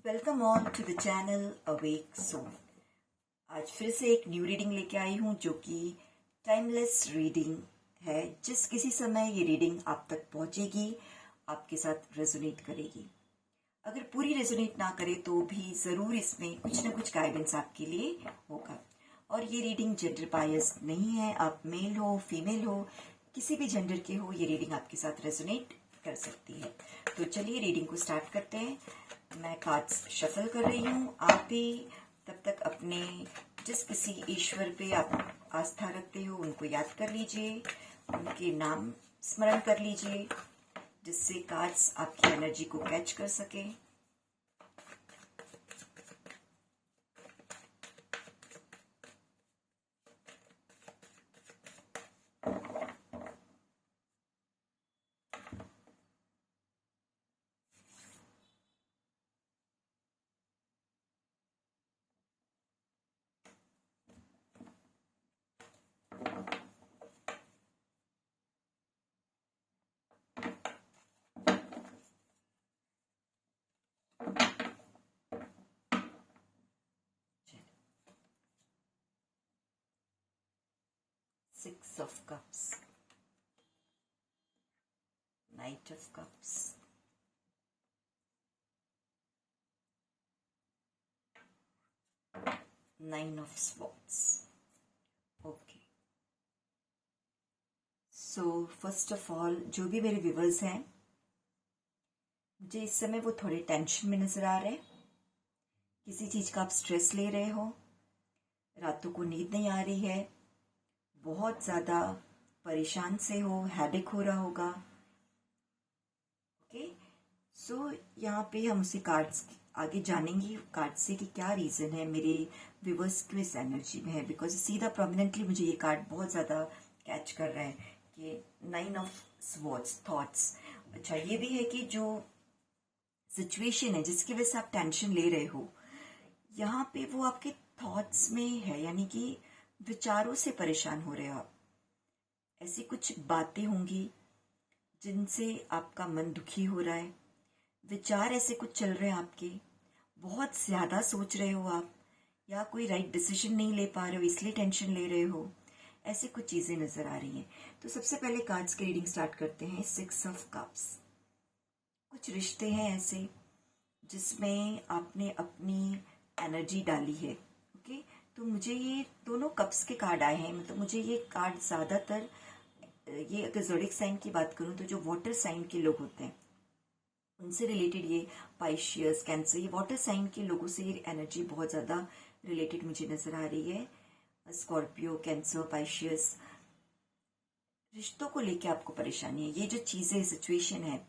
Welcome on to the channel Awake Soul. आज फिर से एक न्यू रीडिंग लेके आई हूँ जो कि टाइमलेस रीडिंग है। जिस किसी समय ये रीडिंग आप तक पहुंचेगी, आपके साथ रेजोनेट करेगी। अगर पूरी रेजोनेट ना करे तो भी ज़रूर इसमें कुछ ना कुछ गाइडेंस आपके लिए होगा। और ये रीडिंग जेंडर बायस नहीं है। आप मेल हो, फीमेल हो, किसी भी जेंडर के हो, ये रीडिंग आपके साथ रेजोनेट कर सकती है। तो चलिए रीडिंग को स्टार्ट करते हैं। मैं कार्ड्स शफल कर रही हूँ। आप भी तब तक अपने जिस किसी ईश्वर पे आप आस्था रखते हो उनको याद कर लीजिए, उनके नाम स्मरण कर लीजिए, जिससे कार्ड्स आपकी एनर्जी को कैच कर सके। Six of Cups, Knight of Cups, Nine of Swords. Okay, so first of all जो भी मेरे व्यूवर्स हैं, मुझे इस समय वो थोड़े टेंशन में नजर आ रहे हैं। किसी चीज का आप स्ट्रेस ले रहे हो, रातों को नींद नहीं आ रही है, बहुत ज्यादा परेशान से हो, हेडेक हो रहा होगा। ओके, सो यहाँ पे हम उसी कार्ड्स आगे जानेंगे कार्ड से कि क्या रीजन है मेरे व्यूवर्स को इस एनर्जी में है। बिकॉज सीधा प्रोमिनेंटली मुझे ये कार्ड बहुत ज्यादा कैच कर रहा है कि नाइन ऑफ स्वॉर्ड्स, थॉट्स। अच्छा, ये भी है कि जो सिचुएशन है जिसकी वजह से आप टेंशन ले रहे हो, यहाँ पे वो आपके थॉट्स में है, यानी कि विचारों से परेशान हो रहे हो आप। ऐसी कुछ बातें होंगी जिनसे आपका मन दुखी हो रहा है, विचार ऐसे कुछ चल रहे हैं आपके, बहुत ज्यादा सोच रहे हो आप, या कोई राइट डिसीजन नहीं ले पा रहे हो इसलिए टेंशन ले रहे हो। ऐसी कुछ चीजें नजर आ रही हैं। तो सबसे पहले कार्ड्स की रीडिंग स्टार्ट करते हैं। Six of cups. कुछ रिश्ते हैं ऐसे जिसमें आपने अपनी एनर्जी डाली है। ओके, तो मुझे ये दोनों कप्स के कार्ड आए हैं। मतलब मुझे ये कार्ड ज्यादातर, ये अगर ज़ोडिएक साइन की बात करूं तो जो वाटर साइन के लोग होते हैं उनसे रिलेटेड, ये पाइशियस, कैंसर, ये वाटर साइन के लोगों से ये एनर्जी बहुत ज्यादा रिलेटेड मुझे नजर आ रही है। स्कॉर्पियो, कैंसर, पाइशियस, रिश्तों को लेके आपको परेशानी है। ये जो चीजें, सिचुएशन है,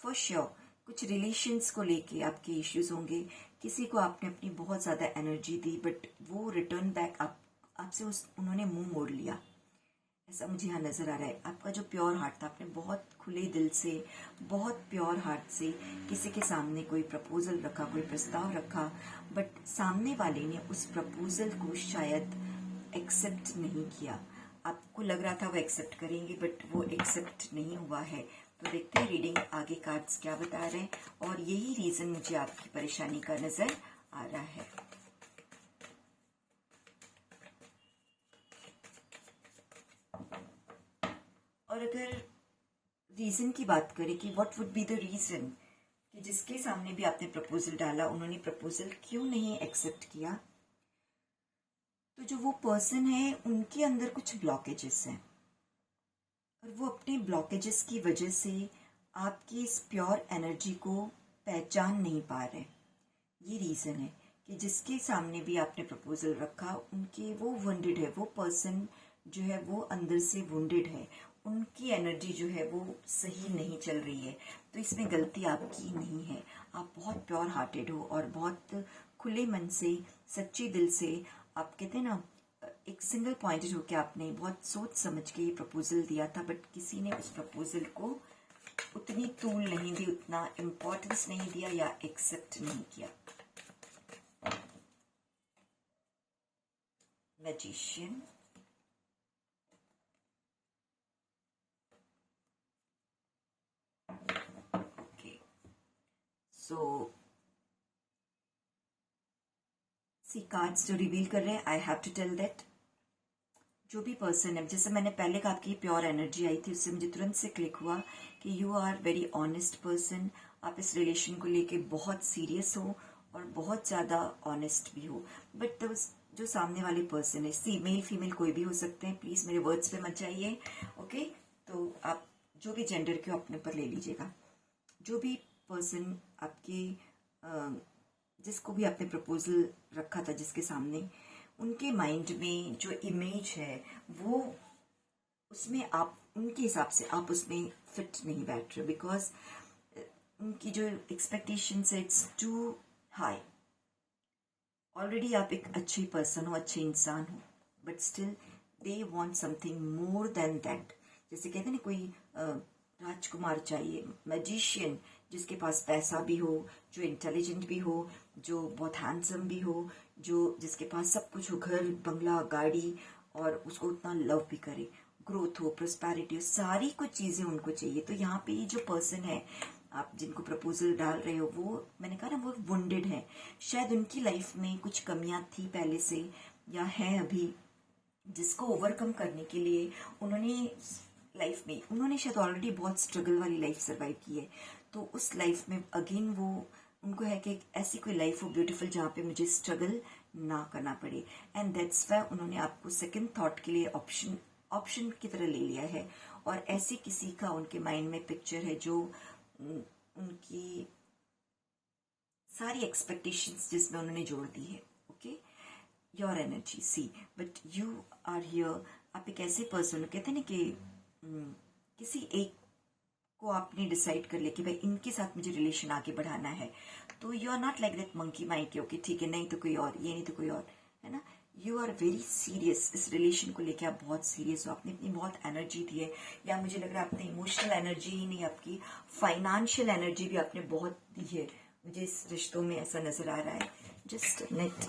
फॉर श्योर कुछ रिलेशंस को लेके आपके इश्यूज होंगे। किसी को आपने अपनी बहुत ज्यादा एनर्जी दी बट वो रिटर्न बैक आपसे उन्होंने मुंह मोड़ लिया, ऐसा मुझे यहाँ नजर आ रहा है। आपका जो प्योर हार्ट था, आपने बहुत खुले दिल से, बहुत प्योर हार्ट से किसी के सामने कोई प्रपोजल रखा, कोई प्रस्ताव रखा, बट सामने वाले ने उस प्रपोजल को शायद एक्सेप्ट नहीं किया। आपको लग रहा था वो एक्सेप्ट करेंगे बट वो एक्सेप्ट नहीं हुआ है। तो देखते हैं रीडिंग आगे कार्ड्स क्या बता रहे हैं, और यही रीजन मुझे आपकी परेशानी का नजर आ रहा है। और अगर रीजन की बात करें कि what would be the reason, कि जिसके सामने भी आपने प्रपोजल डाला उन्होंने प्रपोजल क्यों नहीं एक्सेप्ट किया, तो जो वो पर्सन है उनके अंदर कुछ ब्लॉकेजेस हैं, और वो अपने ब्लॉकेजेस की वजह से आपकी इस प्योर एनर्जी को पहचान नहीं पा रहे। ये रीजन है कि जिसके सामने भी आपने प्रपोजल रखा उनके, वो वुंडेड है, वो पर्सन जो है वो अंदर से वुंडेड है, उनकी एनर्जी जो है वो सही नहीं चल रही है। तो इसमें गलती आपकी नहीं है। आप बहुत प्योर हार्टेड हो और बहुत खुले मन से, सच्चे दिल से, आप कहते हैं ना, एक सिंगल पॉइंटेड होकर आपने बहुत सोच समझ के ये प्रपोजल दिया था, बट किसी ने उस प्रपोजल को उतनी तूल नहीं दी, उतना इम्पोर्टेंस नहीं दिया या एक्सेप्ट नहीं किया। Magician, okay, so see cards जो रिवील कर रहे हैं, I have to tell that जो भी पर्सन है, जैसे मैंने पहले कहा आपकी प्योर एनर्जी आई थी, उससे मुझे तुरंत से क्लिक हुआ कि you are very honest person. आप इस रिलेशन को लेके बहुत सीरियस हो और बहुत ज़्यादा ऑनेस्ट भी हो। बट जो सामने वाले पर्सन है, सी मेल फीमेल कोई भी हो सकते हैं, प्लीज़ मेरे वर्ड्स पे मत जाइए, ओके। तो आप जो भी जेंडर के हो अपने पर ले लीजिएगा। जो भी पर्सन आपके जिसको भी आपने प्रपोजल रखा था जिसके सामने, उनके माइंड में जो इमेज है वो उसमें आप उनके हिसाब से आप उसमें फिट नहीं बैठ रहे, बिकॉज उनकी जो एक्सपेक्टेशंस है इट्स टू हाई। ऑलरेडी आप एक अच्छी पर्सन हो, अच्छे इंसान हो, but still they want something more than that. जैसे कहते हैं ना, कोई राजकुमार चाहिए, मैजिशियन, जिसके पास पैसा भी हो, जो इंटेलिजेंट भी हो, जो बहुत हैंडसम भी हो, जो जिसके पास सब कुछ हो, घर बंगला गाड़ी, और उसको उतना लव भी करे, ग्रोथ हो, प्रोस्पेरिटी हो, सारी कुछ चीज़ें उनको चाहिए। तो यहाँ पे ये जो पर्सन है आप जिनको प्रपोजल डाल रहे हो, वो मैंने कहा ना वो वुंडेड है। शायद उनकी लाइफ में कुछ कमियां थी पहले से या है अभी, जिसको ओवरकम करने के लिए उन्होंने शायद ऑलरेडी बहुत स्ट्रगल वाली लाइफ सर्वाइव की है। तो उस लाइफ में अगेन वो उनको है कि ऐसी कोई लाइफ हो ब्यूटीफुल जहाँ पे मुझे स्ट्रगल ना करना पड़े, एंड दैट्स वाई उन्होंने आपको सेकंड थॉट के लिए ऑप्शन की तरह ले लिया है। और ऐसे किसी का उनके माइंड में पिक्चर है जो उनकी सारी एक्सपेक्टेशंस जिसमें उन्होंने जोड़ दी है, okay. Your energy see, but you are here. आप एक ऐसे पर्सन कहते हैं ना कि किसी एक को आपने डिसाइड कर लिया कि भाई इनके साथ मुझे रिलेशन आगे बढ़ाना है, तो you are not like that monkey mind के ओके ठीक है, नहीं तो कोई और, ये नहीं तो कोई और, है ना। यू आर वेरी सीरियस, इस रिलेशन को लेके आप बहुत सीरियस हो। आपने अपनी बहुत एनर्जी दी है, या मुझे लग रहा है आपने इमोशनल एनर्जी ही नहीं, आपकी फाइनेंशियल एनर्जी भी आपने बहुत दी है, मुझे इस रिश्तों में ऐसा नजर आ रहा है। जस्ट नेट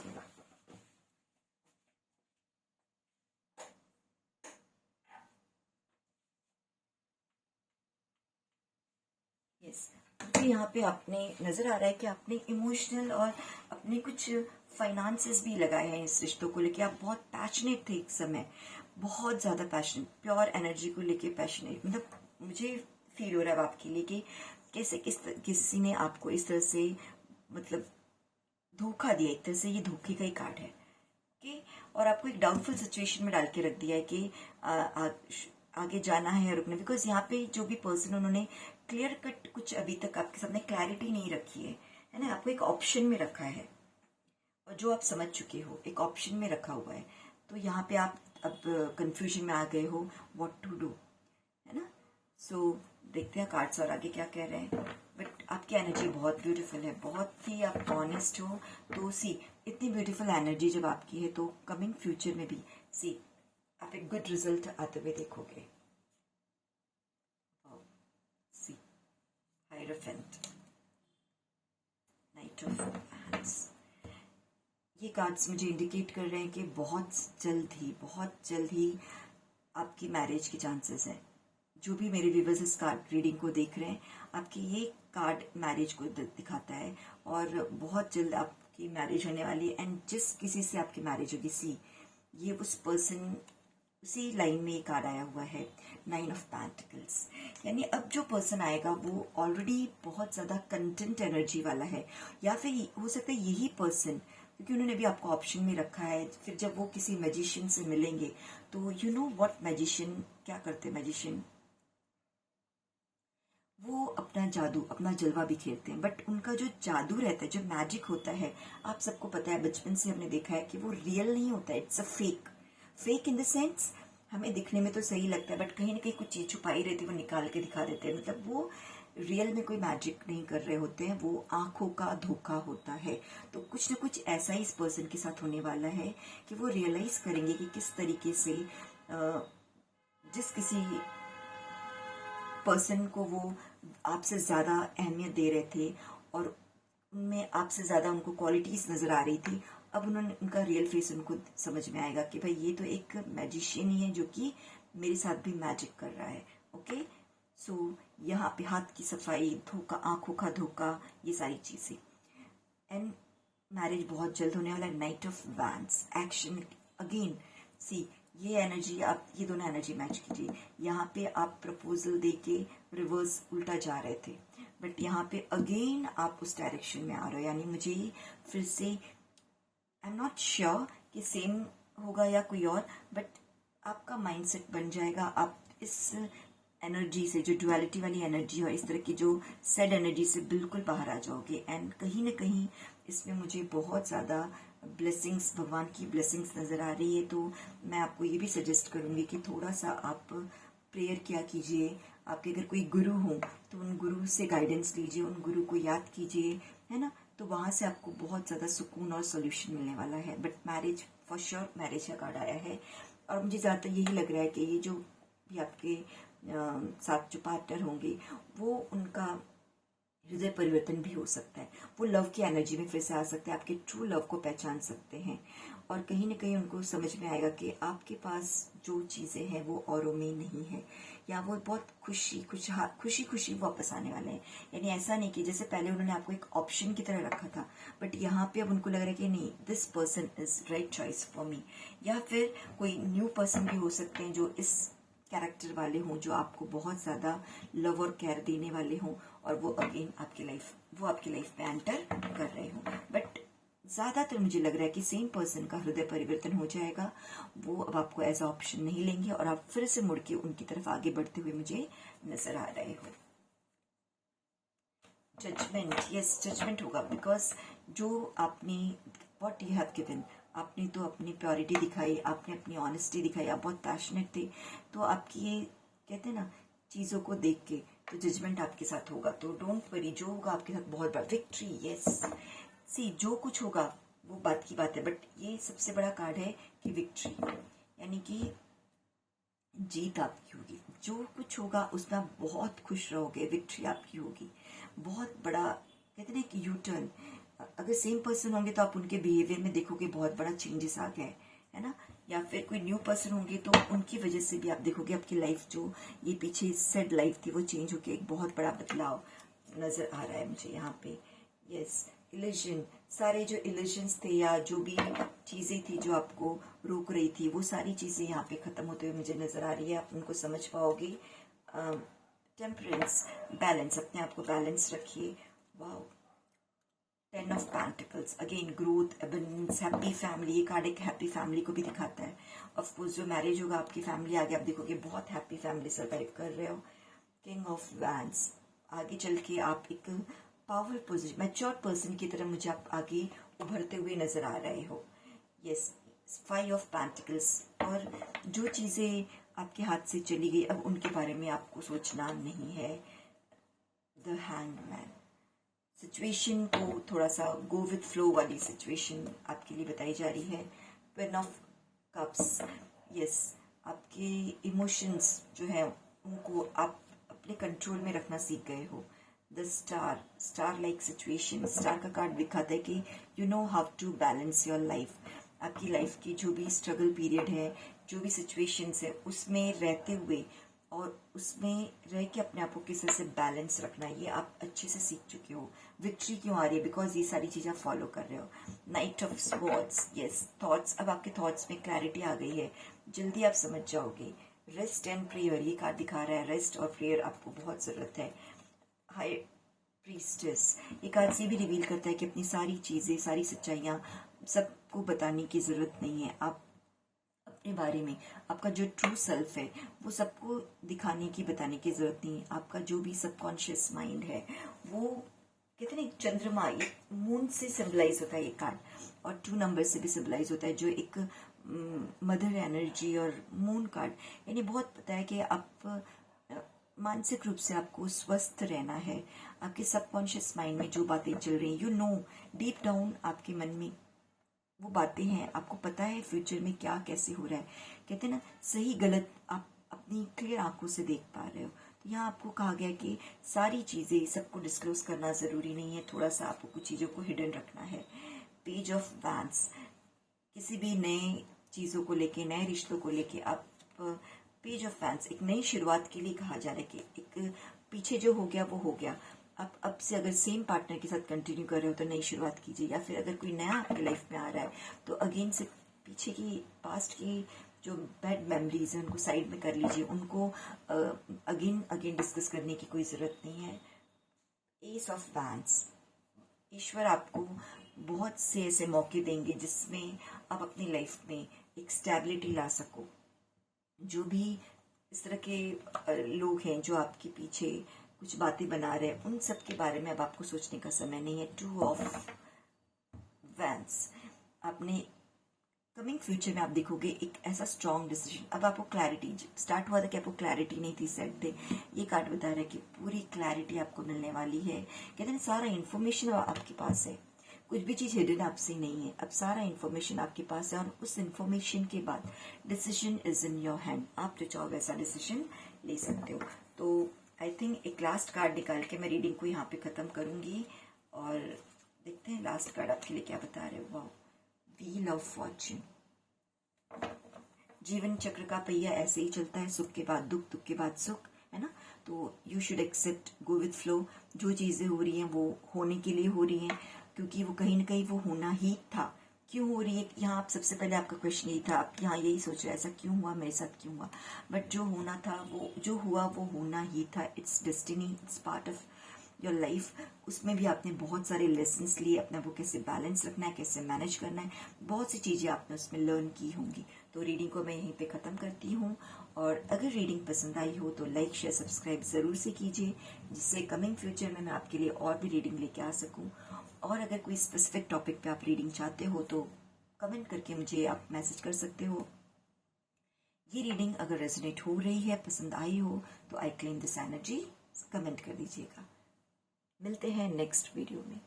यस, तो यहाँ पे आपने नजर आ रहा है कि आपने इमोशनल और अपने कुछ फाइनेंसेस भी लगाए हैं इस रिश्तों को लेके। आप बहुत पैशनेट थे एक समय, बहुत ज्यादा पैशनेट, प्योर एनर्जी को लेके पैशनेट। मतलब मुझे फील हो रहा है आपके लिए कि कैसे किसी ने आपको इस तरह से मतलब धोखा दिया। एक तरह से ये धोखे का ही कार्ड है, ओके। और आपको एक डाउटफुल सिचुएशन में डाल के रख दिया है कि आगे जाना है या रुकना, बिकॉज यहाँ पे जो भी पर्सन उन्होंने क्लियर कट कुछ अभी तक आपके सामने क्लैरिटी नहीं रखी है ना। आपको एक ऑप्शन में रखा है, और जो आप समझ चुके हो एक ऑप्शन में रखा हुआ है। तो यहाँ पे आप अब कंफ्यूजन में आ गए हो व्हाट टू डू, है ना। सो देखते हैं कार्ड्स और आगे क्या कह रहे हैं। बट आपकी एनर्जी बहुत ब्यूटीफुल है, बहुत ही आप ऑनेस्ट हो। तो सी इतनी ब्यूटीफुल एनर्जी जब आपकी है, तो कमिंग फ्यूचर में भी सी आप एक गुड रिजल्ट आते हुए देखोगे। सी हायरोफेंट, नाइट ऑफ हैंड्स, ये कार्ड्स मुझे इंडिकेट कर रहे हैं कि बहुत जल्द ही आपकी मैरिज के चांसेस हैं। जो भी मेरे व्यूवर्स इस कार्ड रीडिंग को देख रहे हैं, आपकी ये कार्ड मैरिज को दिखाता है, और बहुत जल्द आपकी मैरिज होने वाली है। एंड जिस किसी से आपकी मैरिज होगी, सी ये उस पर्सन, उसी लाइन में एक कार्ड आया हुआ है, 9 ऑफ पेंटिकल्स। यानी अब जो पर्सन आएगा वो ऑलरेडी बहुत ज्यादा कंटेंट एनर्जी वाला है, या फिर हो सकता है यही पर्सन, क्योंकि उन्होंने भी आपको ऑप्शन में रखा है। फिर जब वो किसी मैजिशियन से मिलेंगे, तो यू नो व्हाट मैजिशियन क्या करते हैं। मैजिशियन वो अपना जादू, अपना जलवा बिखेरते हैं, बट उनका जो जादू रहता है, जो मैजिक होता है, आप सबको पता है, बचपन से हमने देखा है कि वो रियल नहीं होता है। It's a fake in the sense हमें दिखने में तो सही लगता है, बट कहीं ना कहीं कुछ चीज छुपाई रहती है, वो निकाल के दिखा देते हैं। मतलब वो रियल में कोई मैजिक नहीं कर रहे होते हैं, वो आंखों का धोखा होता है। तो कुछ ना कुछ ऐसा ही इस पर्सन के साथ होने वाला है कि वो रियलाइज करेंगे कि किस तरीके से जिस किसी पर्सन को वो आपसे ज्यादा अहमियत दे रहे थे, और उनमें आपसे ज्यादा उनको क्वालिटीज नजर आ रही थी, अब उन्होंने उनका रियल फेस उनको समझ में आएगा कि भाई ये तो एक मैजिशियन ही है जो कि मेरे साथ भी मैजिक कर रहा है, ओके। सो यहाँ पे हाथ की सफाई, धोखा, आंखों का धोखा, ये सारी चीजें। एंड मैरिज बहुत जल्द होने वाला है। Knight of wands, action again. See ये एनर्जी, आप ये दोनों एनर्जी मैच कीजिए। यहाँ पे आप प्रपोजल देके रिवर्स उल्टा जा रहे थे, बट यहाँ पे अगेन आप उस डायरेक्शन में आ रहे हो। यानी मुझे फिर से आई एम नॉट श्योर कि सेम होगा या कोई और, बट आपका माइंडसेट बन जाएगा। आप इस एनर्जी से, जो डुअलिटी वाली एनर्जी और इस तरह की जो सैड एनर्जी से बिल्कुल बाहर आ जाओगे। एंड कहीं ना कहीं इसमें मुझे बहुत ज़्यादा ब्लेसिंग्स, भगवान की ब्लेसिंग्स नज़र आ रही है। तो मैं आपको ये भी सजेस्ट करूँगी कि थोड़ा सा आप प्रेयर किया कीजिए। आपके अगर कोई गुरु हो तो उन गुरु से गाइडेंस लीजिए, उन गुरु को याद कीजिए, है ना। तो वहाँ से आपको बहुत ज़्यादा सुकून और सोल्यूशन मिलने वाला है। But marriage, for sure marriage का कार्ड आया है। और मुझे ज़्यादातर यही लग रहा है कि ये जो भी आपके साथ जो पार्टनर होंगे, वो उनका हृदय परिवर्तन भी हो सकता है। वो लव की एनर्जी में फिर से आ सकते हैं, आपके ट्रू लव को पहचान सकते हैं। और कहीं ना कहीं उनको समझ में आएगा कि आपके पास जो चीज़ें हैं वो औरों में नहीं है, या वो बहुत खुशी खुशी वापस आने वाले हैं। यानी ऐसा नहीं कि जैसे पहले उन्होंने आपको एक ऑप्शन की तरह रखा था, बट यहाँ पे अब उनको लग रहा है कि नहीं, this person is right choice for me. या फिर कोई न्यू पर्सन भी हो सकते हैं जो इस कैरेक्टर वाले हों, जो आपको बहुत ज़्यादा लव और केयर देने वाले हों, और वो अगेन आपकी लाइफ में एंटर कर रहे हों। बट ज़्यादातर मुझे लग रहा है कि सेम पर्सन का हृदय परिवर्तन हो जाएगा। वो अब आपको एज ऑप्शन नहीं लेंगे और आप फिर से मुड़ के उनकी तरफ आगे बढ़ते हुए मुझे नजर आ रहे हो। जजमेंट, यस जजमेंट होगा, बिकॉज जो आपने व्हाट यू हैव गिवन, आपने तो अपनी प्योरिटी दिखाई, आपने अपनी ऑनेस्टी दिखाई, आप बहुत पैशनेट थे। तो आपकी ये कहते हैं ना, चीज़ों को देख के तो जजमेंट आपके साथ होगा। तो डोंट वरी, जो होगा आपके साथ बहुत बड़ा विक्ट्री। यस, सी जो कुछ होगा वो बात की बात है, बट ये सबसे बड़ा कार्ड है कि विक्ट्री, यानी कि जीत आपकी होगी। जो कुछ होगा उसमें आप बहुत खुश रहोगे, विक्ट्री आपकी होगी। बहुत बड़ा कहते हैं कि यू टर्न। अगर सेम पर्सन होंगे तो आप उनके बिहेवियर में देखोगे बहुत बड़ा चेंजेस आ गया है ना। या फिर कोई न्यू पर्सन होंगे तो उनकी वजह से भी आप देखोगे आपकी लाइफ, जो ये पीछे सेड लाइफ थी, वो चेंज होके एक बहुत बड़ा बदलाव नजर आ रहा है मुझे यहाँ पे। यस, इल्यूजन, सारे जो इल्यूजन्स थे या जो भी चीज़ें थी जो आपको रोक रही थी, वो सारी चीज़ें यहाँ पे ख़त्म होते हुए मुझे नज़र आ रही है। आप उनको समझ पाओगे। टेम्परेंस, बैलेंस, अपने आप को बैलेंस रखिए। Wow, 10 of pentacles, again growth, abundance, happy family. ये कार्ड एक हैप्पी फैमिली को भी दिखाता है। ऑफ कोर्स जो मैरिज होगा, आपकी फैमिली आगे आप देखोगे बहुत हैप्पी फैमिली सर्वाइव कर रहे हो। किंग ऑफ वैंड्स, आगे चल के आप एक पावरफुल पोजिशन, मैच्योर पर्सन की तरह मुझे आप आगे उभरते हुए नजर आ रहे हो। यस, 5 ऑफ पेंटिकल्स, और जो चीज़ें आपके हाथ से चली गई अब उनके बारे में आपको सोचना नहीं है। द हैंगमैन, सिचुएशन को थोड़ा सा गो विथ फ्लो वाली सिचुएशन आपके लिए बताई जा रही है। क्वीन ऑफ कप्स, यस, आपके इमोशंस जो है उनको आप अपने कंट्रोल में रखना सीख गए हो। The star, star like situation, star का कार्ड दिखाता है कि you know how to balance your life. आपकी लाइफ की जो भी स्ट्रगल पीरियड है, जो भी सिचुएशंस है, उसमें रहते हुए और उसमें रह के अपने आप को किस तरह से बैलेंस रखना, ये आप अच्छे से सीख चुके हो। विक्ट्री क्यों आ रही है? बिकॉज ये सारी चीज़ें आप फॉलो कर रहे हो। Night of swords, yes, thoughts, अब आपके थॉट्स में क्लैरिटी आ गई है, जल्दी आप समझ जाओगे। रेस्ट एंड प्रेयर, ये कार्ड दिखा रहा है रेस्ट और प्रेयर आपको बहुत ज़रूरत है। हाई प्रीस्टेस, ये कार्ड से भी रिवील करता है कि अपनी सारी चीज़ें, सारी सच्चाइयाँ सबको बताने की ज़रूरत नहीं है। आप अपने बारे में, आपका जो ट्रू सेल्फ है वो सबको दिखाने की, बताने की जरूरत नहीं है। आपका जो भी सबकॉन्शियस माइंड है वो कहते हैं ना, चंद्रमा, ये मून से सिंबलाइज होता है ये कार्ड, और 2 नंबर से भी सिंबलाइज होता है, जो एक मदर एनर्जी। और मून कार्ड यानी बहुत पता है कि आप मानसिक रूप से आपको स्वस्थ रहना है। आपके सबकॉन्शियस माइंड में जो बातें चल रही हैं, यू नो डीप डाउन आपके मन में वो बातें हैं, आपको पता है फ्यूचर में क्या कैसे हो रहा है। कहते हैं ना, सही गलत आप अपनी क्लियर आंखों से देख पा रहे हो। तो यहाँ आपको कहा गया कि सारी चीज़ें सबको डिस्क्लोज करना ज़रूरी नहीं है, थोड़ा सा आपको कुछ चीज़ों को हिडन रखना है। पेज ऑफ वैंड्स, किसी भी नए चीज़ों को लेके, नए रिश्तों को लेके आप, पेज ऑफ वैंड्स एक नई शुरुआत के लिए कहा जा रहा है कि एक पीछे जो हो गया वो हो गया, आप अब से अगर सेम पार्टनर के साथ कंटिन्यू कर रहे हो तो नई शुरुआत कीजिए, या फिर अगर कोई नया आपके लाइफ में आ रहा है तो अगेन से पीछे की पास्ट की जो बैड मेमोरीज हैं उनको साइड में कर लीजिए, उनको अगेन अगेन डिस्कस करने की कोई ज़रूरत नहीं है। एस ऑफ वैंड्स, ईश्वर आपको बहुत से ऐसे मौके देंगे जिसमें आप अपनी लाइफ में एक स्टेबिलिटी ला सको। जो भी इस तरह के लोग हैं जो आपके पीछे कुछ बातें बना रहे हैं, उन सब के बारे में अब आपको सोचने का समय नहीं है। 2 ऑफ वैंड्स, आपने कमिंग फ्यूचर में आप देखोगे एक ऐसा स्ट्रॉन्ग डिसीजन। अब आपको क्लैरिटी, स्टार्ट हुआ था कि आपको क्लैरिटी नहीं थी, सेट थे, ये कार्ड बता रहा है कि पूरी क्लैरिटी आपको मिलने वाली है। कहते हैं सारा इन्फॉर्मेशन आपके पास है, कुछ भी चीज़ हिडन आपसे नहीं है, अब सारा इन्फॉर्मेशन आपके पास है। और उस इन्फॉर्मेशन के बाद decision is in your hand, आप जो चाहो वैसा डिसीजन ले सकते हो। तो आई थिंक एक लास्ट कार्ड निकाल के मैं रीडिंग को यहाँ पे ख़त्म करूँगी और देखते हैं लास्ट कार्ड आपके लिए क्या बता रहे हो। Wow, wheel of Fortune. जीवन चक्र का पहिया ऐसे ही चलता है, सुख के बाद दुख, दुख के बाद सुख, है ना। तो you should accept, go with flow. जो चीज़ें हो रही हैं वो होने के लिए हो रही हैं, क्योंकि वो कहीं ना कहीं वो होना ही था। क्यों हो रही है, यहाँ आप सबसे पहले आपका क्वेश्चन यही था, आप यहाँ यही सोच रहे ऐसा क्यों हुआ, मेरे साथ क्यों हुआ। बट जो होना था, वो जो हुआ वो होना ही था। It's destiny, it's part of your life. उसमें भी आपने बहुत सारे लेसन्स लिए, अपना वो कैसे बैलेंस रखना है, कैसे मैनेज करना है, बहुत सी चीज़ें आपने उसमें लर्न की होंगी। तो रीडिंग को मैं यहीं पे ख़त्म करती हूँ। और अगर रीडिंग पसंद आई हो तो लाइक शेयर सब्सक्राइब ज़रूर से कीजिए, जिससे कमिंग फ्यूचर में मैं आपके लिए और भी रीडिंग लेके आ सकूँ। और अगर कोई स्पेसिफिक टॉपिक पे आप रीडिंग चाहते हो तो कमेंट करके मुझे आप मैसेज कर सकते हो। ये रीडिंग अगर रेजोनेट हो रही है, पसंद आई हो, तो I claim this energy, comment कर दीजिएगा। मिलते हैं नेक्स्ट वीडियो में।